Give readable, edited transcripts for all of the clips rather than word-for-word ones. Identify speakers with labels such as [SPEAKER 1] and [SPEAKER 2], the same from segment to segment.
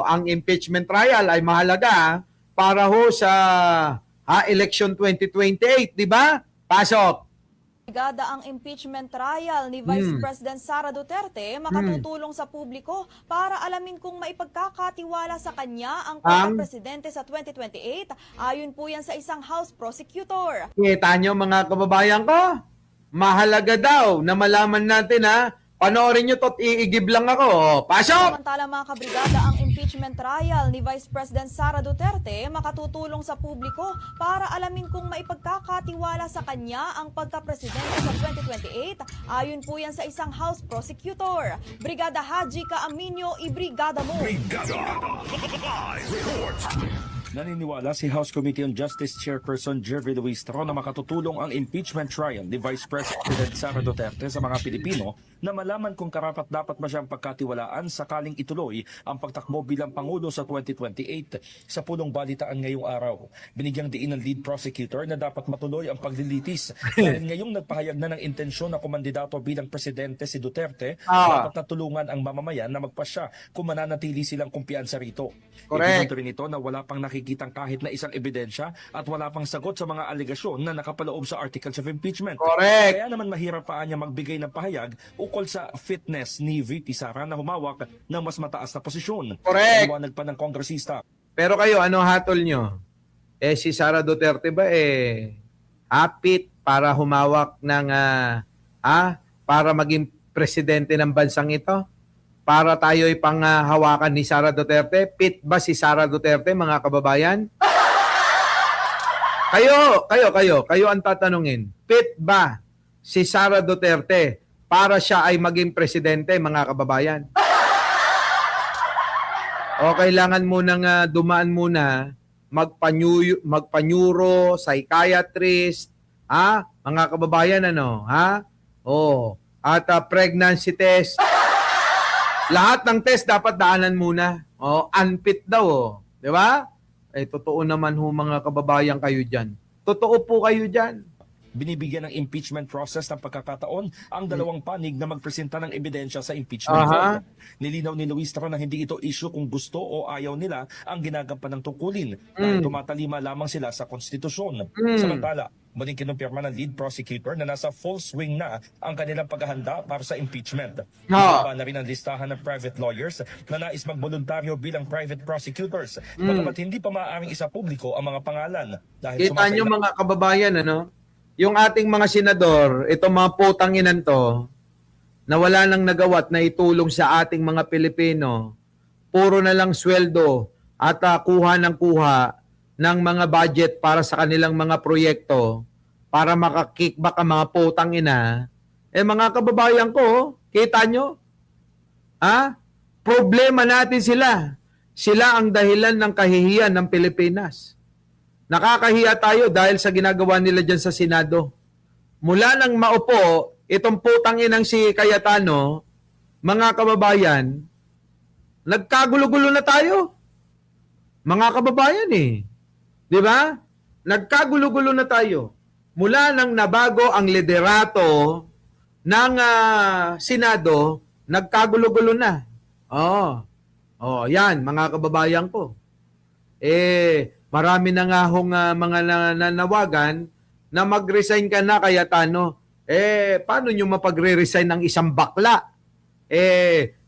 [SPEAKER 1] ang impeachment trial ay mahalaga para ho sa election 2028, di ba? Pasok.
[SPEAKER 2] Brigada ang impeachment trial ni Vice President Sara Duterte makatutulong sa publiko para alamin kung maipagkakatiwala sa kanya ang pagka-presidente sa 2028. Ayon po yan sa isang House prosecutor.
[SPEAKER 1] Kita nyo mga kababayan ko, mahalaga daw na malaman natin panoorin nyo to't iigib lang ako. Pasok!
[SPEAKER 2] Samantala mga kabrigada, ang impeachment trial ni Vice President Sara Duterte makatutulong sa publiko para alamin kung maipagkakatiwala sa kanya ang pagka-presidente sa 2028. Ayon po yan sa isang House prosecutor. Brigada Haji Kaaminyo, ibrigada mo!
[SPEAKER 3] Brigada Live Report. Naniniwala si House Committee on Justice Chairperson Jervy Luistro na makatutulong ang impeachment trial ni Vice President Sara Duterte sa mga Pilipino na malaman kung karapat-dapat ba siyang pagkatiwalaan sakaling ituloy ang pagtakbo bilang Pangulo sa 2028. Sa pulong balitaan ngayong araw, binigyang diin ng lead prosecutor na dapat matuloy ang paglilitis dahil ngayong nagpahayag na ng intensyon na kumandidato bilang presidente si Duterte, dapat natulungan ang mamamayan na magpasya kung mananatili silang kumpiyansa rito.
[SPEAKER 1] Correct.
[SPEAKER 3] Ibinunto rin ito na wala pang nakikitang kahit na isang ebidensya at wala pang sagot sa mga alegasyon na nakapaloob sa articles of impeachment.
[SPEAKER 1] Correct.
[SPEAKER 3] Kaya naman mahirap pa niya magbigay ng pahayag ukol sa fitness ni VP Sara na humawak ng mas mataas na posisyon.
[SPEAKER 1] Correct.
[SPEAKER 3] Liwanag pa ng kongresista.
[SPEAKER 1] Pero kayo, ano hatol nyo? Si Sara Duterte ba hapit para humawak ng para maging presidente ng bansang ito? Para tayo'y panghawakan ni Sara Duterte? Fit ba si Sara Duterte, mga kababayan? Kayo ang tatanungin. Fit ba si Sara Duterte para siya ay maging presidente, mga kababayan? O kailangan munang dumaan muna, magpanyuro, psychiatrist, mga kababayan, at pregnancy test. Lahat ng test dapat daanan muna. Unfit daw. Di ba? Totoo naman ho mga kababayan kayo dyan. Totoo po kayo dyan.
[SPEAKER 3] Binibigyan ng impeachment process ng pagkakataon ang dalawang panig na magpresenta ng ebidensya sa impeachment vote. Nilinaw ni Luistro na hindi ito issue kung gusto o ayaw nila ang ginagampan ng tungkulin dahil tumatalima lamang sila sa konstitusyon. Samantala, muling kinumpirma ng lead prosecutor na nasa full swing na ang kanilang paghahanda para sa impeachment. Ibaba na rin ang listahan ng private lawyers na nais magboluntaryo bilang private prosecutors. Bagamat hindi pa maaaring isa publiko ang mga pangalan. Dahil
[SPEAKER 1] kita nyo mga kababayan, yung ating mga senador, itong mga putang inan to, na wala nang nagawat na itulong sa ating mga Pilipino, puro na lang sweldo at kuha ng kuha ng mga budget para sa kanilang mga proyekto para makakickback ang mga putang ina, mga kababayan ko, kita nyo? Problema natin sila. Sila ang dahilan ng kahihiyan ng Pilipinas. Nakakahiya tayo dahil sa ginagawa nila dyan sa Senado. Mula nang maupo, itong putang inang si Cayetano, mga kababayan, nagkagulo-gulo na tayo. Mga kababayan Di ba? Nagkagulo-gulo na tayo. Mula nang nabago ang liderato ng Senado, nagkagulo-gulo na. Yan, mga kababayan ko. Marami na nga hong mga nanawagan na mag-resign ka na, Cayetano. Paano nyo mapagre-resign ng isang bakla?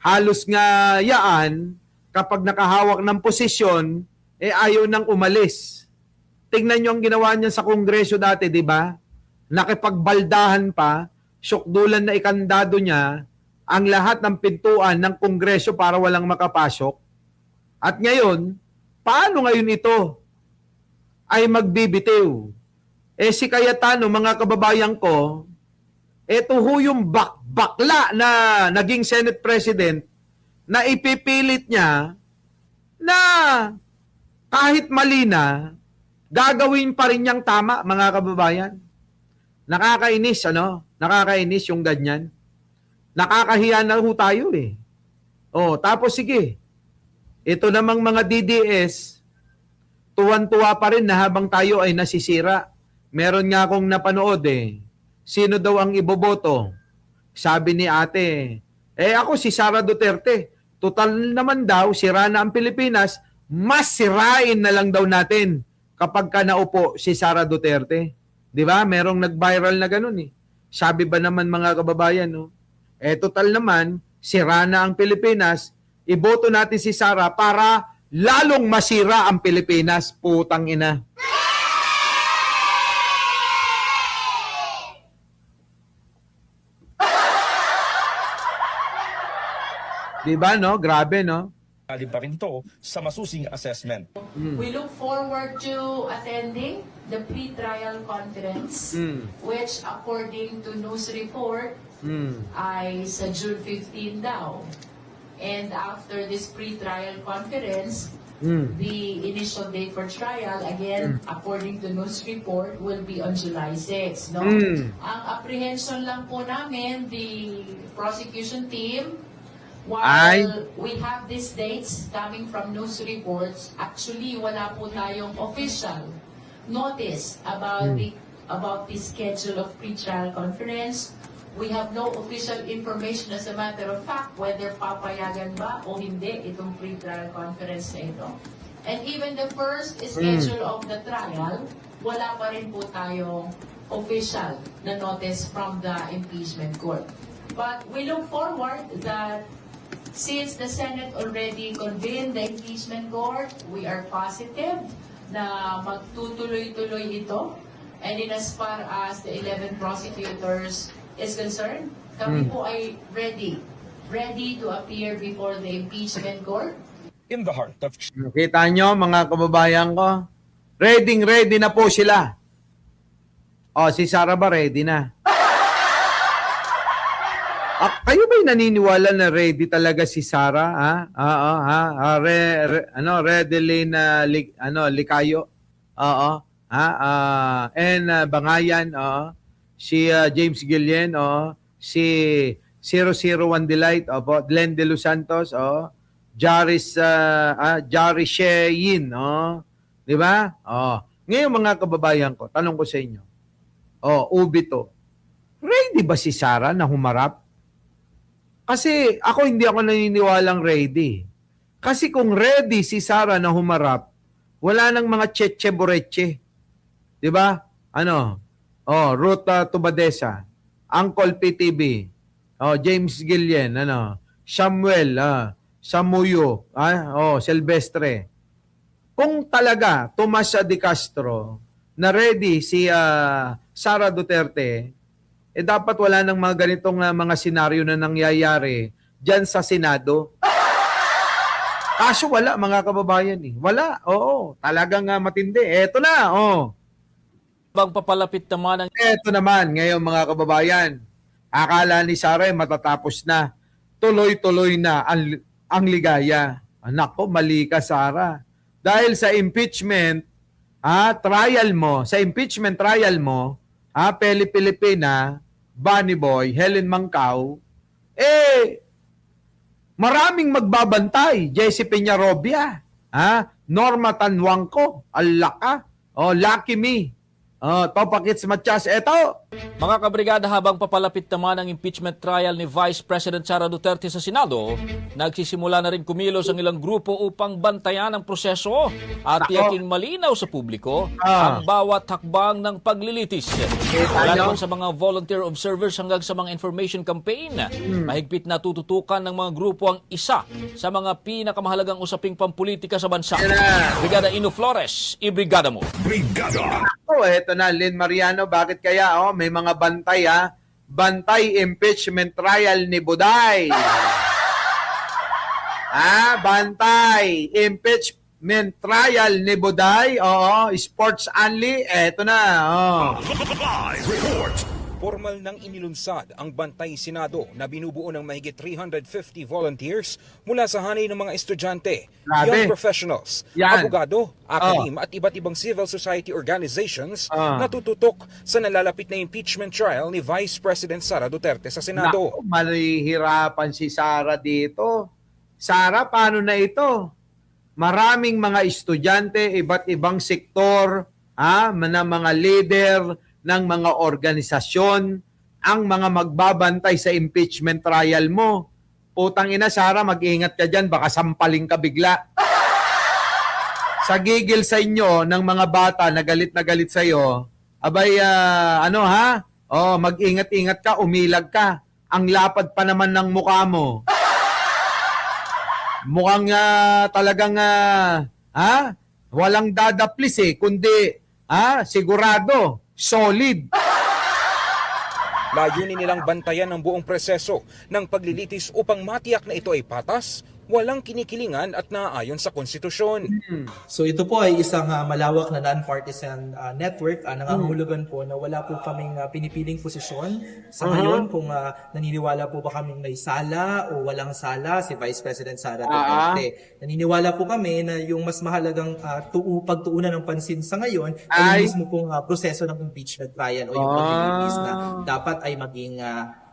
[SPEAKER 1] Halos nga yaan, kapag nakahawak ng posisyon, ayaw nang umalis. Tingnan nyo ang ginawa niya sa Kongreso dati, di ba? Nakipagbaldahan pa, syukdulan na ikandado niya ang lahat ng pintuan ng Kongreso para walang makapasok. At ngayon, paano ngayon ito ay magbibitiw? Si Cayetano, mga kababayan ko, ito ho yung bakla na naging Senate President na ipipilit niya na kahit mali na, gagawin pa rin niyang tama, mga kababayan. Nakakainis, Nakakainis yung ganyan. Nakakahiya na ho tayo tapos sige. Ito namang mga DDS, tuwan-tuwa pa rin na habang tayo ay nasisira. Meron nga akong napanood Sino daw ang iboboto? Sabi ni ate, ako si Sara Duterte. Total naman daw, sira na ang Pilipinas, mas sirain na lang daw natin kapag ka naupo si Sara Duterte. Di ba? Merong nag-viral na ganun eh. Sabi ba naman mga kababayan, no? Total naman, sira na ang Pilipinas, iboto natin si Sara para lalong masira ang Pilipinas. Putang ina. Di ba, no? Grabe, no?
[SPEAKER 3] Alin pa rin to sa masusing assessment.
[SPEAKER 4] We look forward to attending the pre-trial conference, which according to news report, ay sa June 15 daw. And after this pre-trial conference, the initial date for trial, again, according to news report, will be on July 6. No? Ang apprehension lang po namin, the prosecution team, while we have these dates coming from news reports, actually wala po tayong official notice about the schedule of pre-trial conference. We have no official information, as a matter of fact, whether papayagan ba o hindi itong pre-trial conference na ito. And even the first schedule of the trial, wala pa rin po tayong official na notice from the impeachment court. But we look forward that since the Senate already convened the impeachment court, we are positive na magtutuloy-tuloy ito. And in as far as the 11 prosecutors is concerned, kami po ay ready to appear before the impeachment court.
[SPEAKER 3] In the heart of
[SPEAKER 1] Kita nyo, mga kababayan ko, ready na po sila. Si Sara ba ready na? Kayo ba'y naniniwala na ready talaga si Sara? Ready na Likayo? Bangayan, si James Guillen, si 001 Delight, Glenn De Los Santos, Jari Shein, di ba? Ngayon mga kababayan ko, tanong ko sa inyo, Ubito, ready ba si Sara na humarap? Kasi hindi ako naniniwalang ready. Kasi kung ready si Sara na humarap, wala nang mga cheche boreche. Di ba? Ruth Tubadesa, Uncle PTB, James Guillen, Samuel, Samuyo, Silvestre. Kung talaga Tomas De Castro na ready si Sara Duterte, dapat wala nang mga ganitong mga senaryo na nangyayari dyan sa Senado. Kaso wala, mga kababayan. Wala, talagang matindi. Eto na,
[SPEAKER 5] Bang papalapit naman ang
[SPEAKER 1] Eto naman, ngayon mga kababayan, akala ni Sara matatapos na. Tuloy-tuloy na ang ligaya. Nako, mali ka, Sara. Dahil sa impeachment trial mo, Peli Pilipina, Bunny Boy, Helen Mancao, maraming magbabantay. Jessie Peñarobia, Norma Tanwangco, Alaka, Lucky Me, Topakits Matias. Eto,
[SPEAKER 5] mga kabrigada, habang papalapit naman ang impeachment trial ni Vice President Sara Duterte sa Senado, nagsisimula na rin kumilos ang ilang grupo upang bantayan ang proseso at tiyakin malinaw sa publiko ang bawat hakbang ng paglilitis. Wala naman sa mga volunteer observers hanggang sa mga information campaign. Mahigpit na tututukan ng mga grupo ang isa sa mga pinakamahalagang usaping pampolitika sa bansa. Brigada Ino Flores, ibrigada mo.
[SPEAKER 1] Eto na, Lynn Mariano, bakit kaya? May mga bantay, Bantay impeachment trial ni Buday. Bantay impeachment trial ni Buday. Sports only. Eto na,
[SPEAKER 6] Live report.
[SPEAKER 7] Formal nang inilunsad ang Bantay Senado na binubuo ng mahigit 350 volunteers mula sa hanay ng mga estudyante, young professionals, abogado, akadim at iba't ibang civil society organizations na tututok sa nalalapit na impeachment trial ni Vice President Sara Duterte sa Senado.
[SPEAKER 1] Malihirapan si Sara dito. Sara, paano na ito? Maraming mga estudyante, iba't ibang sektor, na mga leader ng mga organisasyon ang mga magbabantay sa impeachment trial mo. Putang ina, Sara, mag-ingat ka dyan, baka sampaling ka bigla. Sa gigil sa inyo ng mga bata na galit sa iyo, abay, mag-ingat-ingat ka, umilag ka. Ang lapad pa naman ng mukha mo. Mukhang talagang, walang dadaplis kundi, sigurado, solid.
[SPEAKER 7] Layunin nilang bantayan ang buong proseso ng paglilitis upang matiyak na ito ay patas, walang kinikilingan at naaayon sa konstitusyon.
[SPEAKER 8] So ito po ay isang malawak na non-partisan network. Nangangahulugan po na wala po kaming pinipiling posisyon. Sa ngayon, kung naniniwala po ba kaming may sala o walang sala si Vice President Sara Duterte. Naniniwala po kami na yung mas mahalagang pagtuunan ng pansin sa ngayon ay yung mismo pong proseso ng impeachment trial o yung paglilitis na dapat ay maging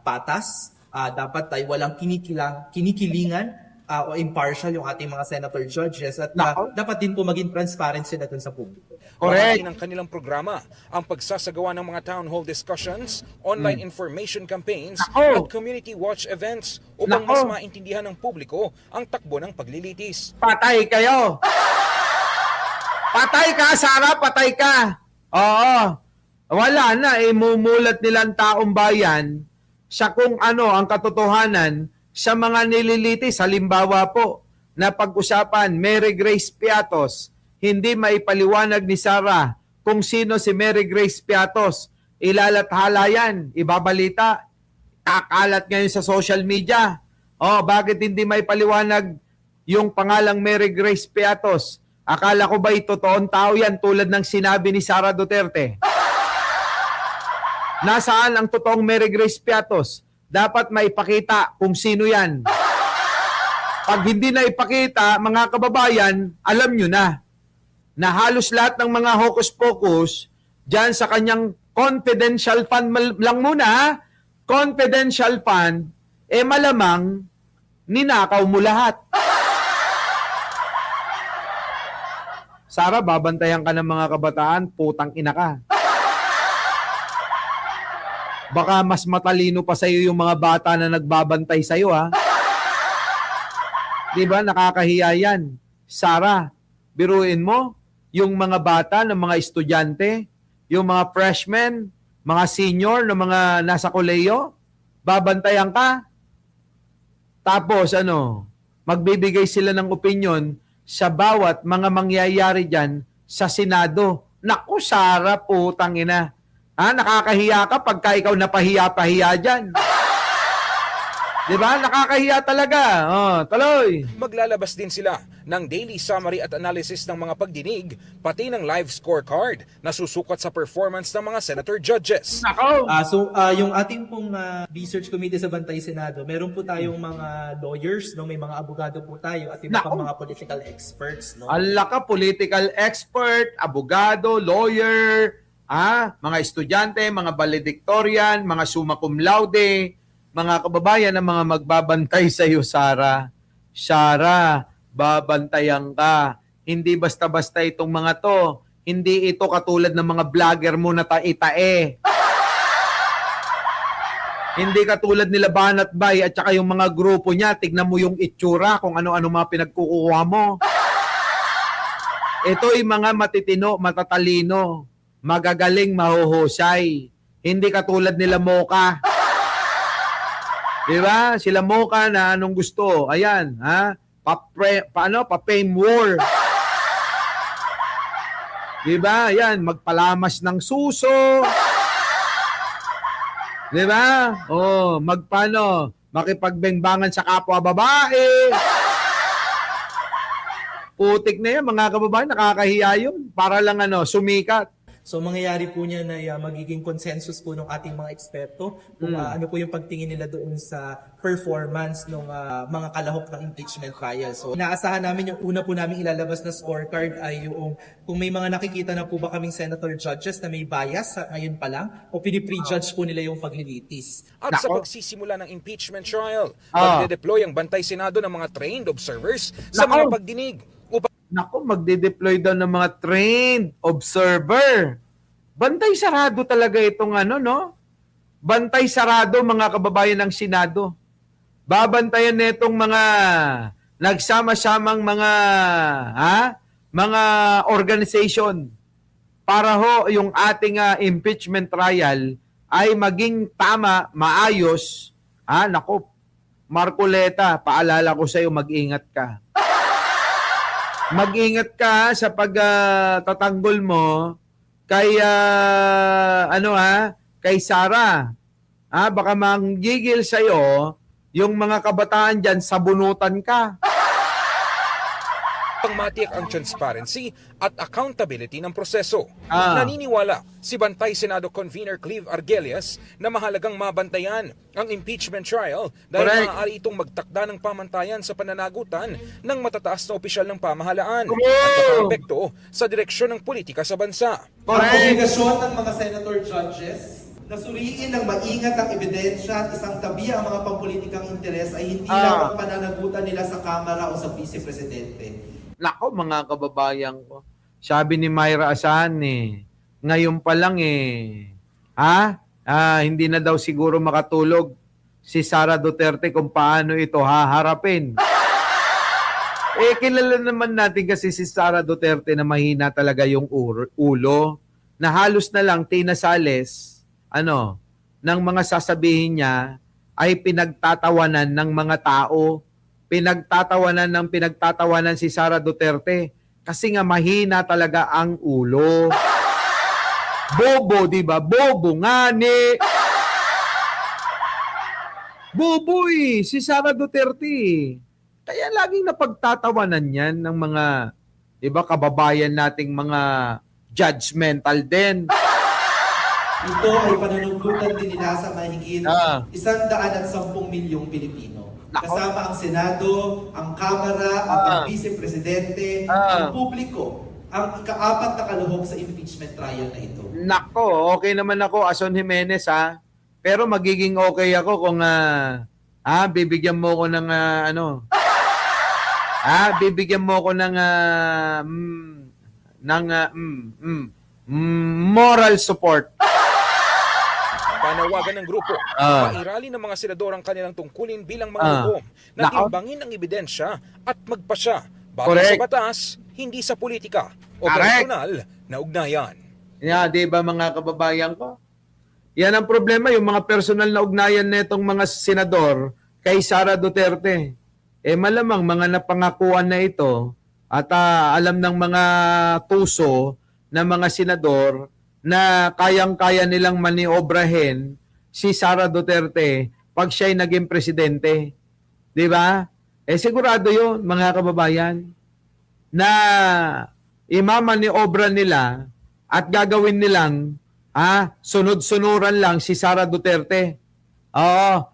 [SPEAKER 8] patas, dapat ay walang kinikilingan o impartial yung ating mga senator judges at dapat din po maging transparent sila dun sa publiko.
[SPEAKER 7] Bahagi ng kanilang programa ang pagsasagawa ng mga town hall discussions, online information campaigns at community watch events upang mas maintindihan ng publiko ang takbo ng paglilitis.
[SPEAKER 1] Patay kayo! Patay ka, Sara! Patay ka! Oo. Wala na, mumulat nilang taong bayan sa kung ano ang katotohanan sa mga nililitis. Halimbawa po, na pag-usapan, Mary Grace Piatos, hindi maipaliwanag ni Sara kung sino si Mary Grace Piatos. Ilalathala yan, ibabalita, kakalat ngayon sa social media. Bakit hindi maipaliwanag yung pangalang Mary Grace Piatos? Akala ko ba totoong tao yan tulad ng sinabi ni Sara Duterte? Nasaan ang totoong Mary Grace Piatos? Dapat maipakita kung sino yan. Pag hindi na ipakita, mga kababayan, alam nyo na halos lahat ng mga hocus-pocus dyan sa kanyang confidential fund lang muna, confidential fund, malamang ninakaw mo lahat. Sara, babantayan ka ng mga kabataan, putang ina ka. Baka mas matalino pa sa'yo yung mga bata na nagbabantay sa'yo, ha? Diba? Nakakahiya yan. Sara, biruin mo, yung mga bata ng mga estudyante, yung mga freshmen, mga senior na mga nasa koleyo, babantayan ka. Tapos, magbibigay sila ng opinion sa bawat mga mangyayari dyan sa Senado. Naku, Sara, putang ina. Nakakahiya ka pagka ikaw napahiya-pahiya dyan. Diba? Nakakahiya talaga. Tuloy.
[SPEAKER 7] Maglalabas din sila ng daily summary at analysis ng mga pagdinig, pati ng live scorecard na susukat sa performance ng mga senator judges.
[SPEAKER 8] Yung ating pong research committee sa Bantay Senado, meron po tayong mga lawyers, may mga abogado po tayo at iba pang mga political experts.
[SPEAKER 1] Ka, political expert, abogado, lawyer, mga estudyante, mga valedictorian, mga summa cum laude, mga kababayan na mga magbabantay sa iyo, Sara. Sara, babantayan ka. Hindi basta-basta itong mga to. Hindi ito katulad ng mga vlogger mo na tae-tae. Hindi katulad nila Banat Bay at saka yung mga grupo niya. Tignan mo yung itsura kung ano-ano mga pinagkukuha mo. Ito'y mga matitino, matatalino, magagaling, mahuhusay. Hindi katulad nila Mocha. Diba? Sila Mocha na anong gusto. Ayan, pa-fame war. Diba? Ayan, magpalamas ng suso. Diba? Makipagbengbangan sa kapwa babae. Putik na yan, mga kababayan, nakakahiya yun. Para lang sumikat.
[SPEAKER 8] So mangyayari po niya na magiging consensus po ng ating mga eksperto kung ano po yung pagtingin nila doon sa performance ng mga kalahok ng impeachment trial. So inaasahan namin yung una po namin ilalabas na scorecard ay yung kung may mga nakikita na po ba kaming senator judges na may bias ngayon pa lang o pinipre-judge po nila yung paglilitis.
[SPEAKER 7] At sa pagsisimula ng impeachment trial, magde-deploy ang Bantay Senado ng mga trained observers sa mga pagdinig.
[SPEAKER 1] Magde-deploy daw ng mga trained observer. Bantay sarado talaga itong Bantay sarado, mga kababayan ng Senado. babantayan netong mga nagsama-samang mga organization para ho yung ating impeachment trial ay maging tama, maayos. Nako, Marcoleta, paalala ko sa iyo, mag-ingat ka. Mag-ingat ka sa pagtatanggol mo kay kay Sara. Baka manggigil sa iyo yung mga kabataan diyan, sabunutan ka.
[SPEAKER 7] Pang matiyak ang transparency at accountability ng proseso. Naniniwala si Bantay Senado Convener Clive Argelias na mahalagang mabantayan ang impeachment trial dahil maaari itong magtakda ng pamantayan sa pananagutan ng matataas na opisyal ng pamahalaan at makaapekto sa direksyon ng politika sa bansa.
[SPEAKER 8] Ang obligasyon ng mga senator judges na suriin ng maingat ang ebidensya at isang tabi ang mga pampulitikang interes ay hindi lang ang pananagutan nila sa Kamara o sa Vice Presidente.
[SPEAKER 1] Nako, mga kababayan ko. Sabi ni Myra Asahan ngayon pa lang hindi na daw siguro makatulog si Sara Duterte kung paano ito haharapin. Kilala naman natin kasi si Sara Duterte na mahina talaga yung ulo, na halos na lang tinasales ng mga sasabihin niya ay pinagtatawanan ng mga tao. Pinagtatawanan si Sara Duterte kasi nga mahina talaga ang ulo. Bobo, di ba? Bobo nga ni. Bobo si Sara Duterte. Kaya laging napagtatawanan yan ng mga, di ba, kababayan nating mga judgmental din.
[SPEAKER 8] Ito ay panunugutan din nila sa mahigit 110 milyong Pilipino. Kasama ang Senado, ang Kamara, ang Vice Presidente, ang publiko, ang ika-4 na kaluhog sa impeachment trial na ito.
[SPEAKER 1] Nako, okay naman ako, Ason Jimenez pero magiging okay ako kung bibigyan mo ko ng bibigyan mo ko ng moral support.
[SPEAKER 7] Panawagan ng grupo, mairali ng mga senador ang kanilang tungkulin bilang mga hukom na timbangin ang ebidensya at magpasya batay sa batas, hindi sa politika o personal na ugnayan.
[SPEAKER 1] Di ba mga kababayan ko? Yan ang problema, yung mga personal na ugnayan netong mga senador kay Sara Duterte. Malamang mga napangakuan na ito at alam ng mga tuso na mga senador na kayang-kaya nilang maniobrahin si Sara Duterte pag siya'y naging presidente. Di ba? Sigurado yun, mga kababayan, na imamaniobra nila at gagawin nilang sunod-sunuran lang si Sara Duterte.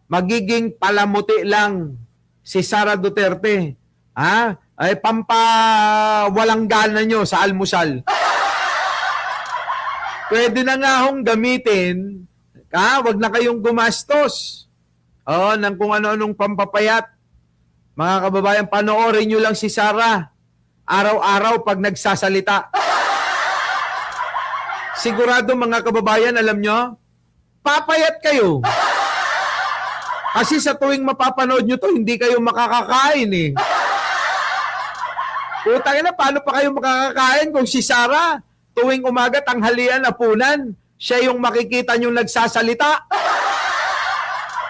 [SPEAKER 1] Magiging palamuti lang si Sara Duterte. Ay pampawalang gana nyo sa almusal. Pwede na nga hong gamitin, wag na kayong gumastos ng kung ano-anong pampapayat. Mga kababayan, panoorin nyo lang si Sara araw-araw pag nagsasalita. Sigurado mga kababayan, alam nyo, papayat kayo. Kasi sa tuwing mapapanood nyo to, hindi kayo makakakain Putang ina, paano pa kayo makakakain kung si Sara tuwing umaga, tanghalian, hapunan, siya yung makikita nyo nagsasalita?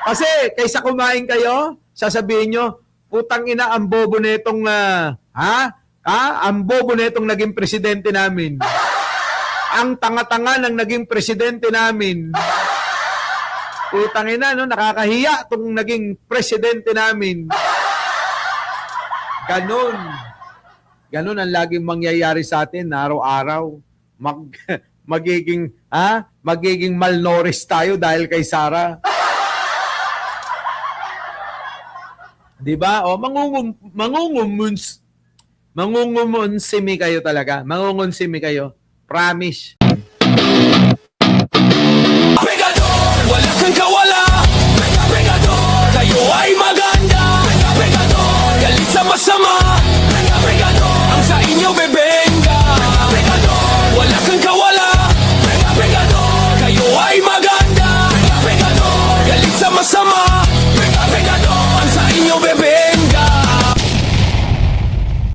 [SPEAKER 1] Kasi kaysa kumain kayo, sasabihin nyo, putang ina, ang bobo netong, ang bobo netong naging presidente namin. Ang tanga-tanga ng naging presidente namin. Putang ina, nakakahiya itong naging presidente namin. Ganon. Ganon ang laging mangyayari sa atin araw-araw. Magiging malnourished tayo dahil kay Sara. 'Di ba? Mangungumusimi kayo talaga. Mangungunsimi kayo. Promise.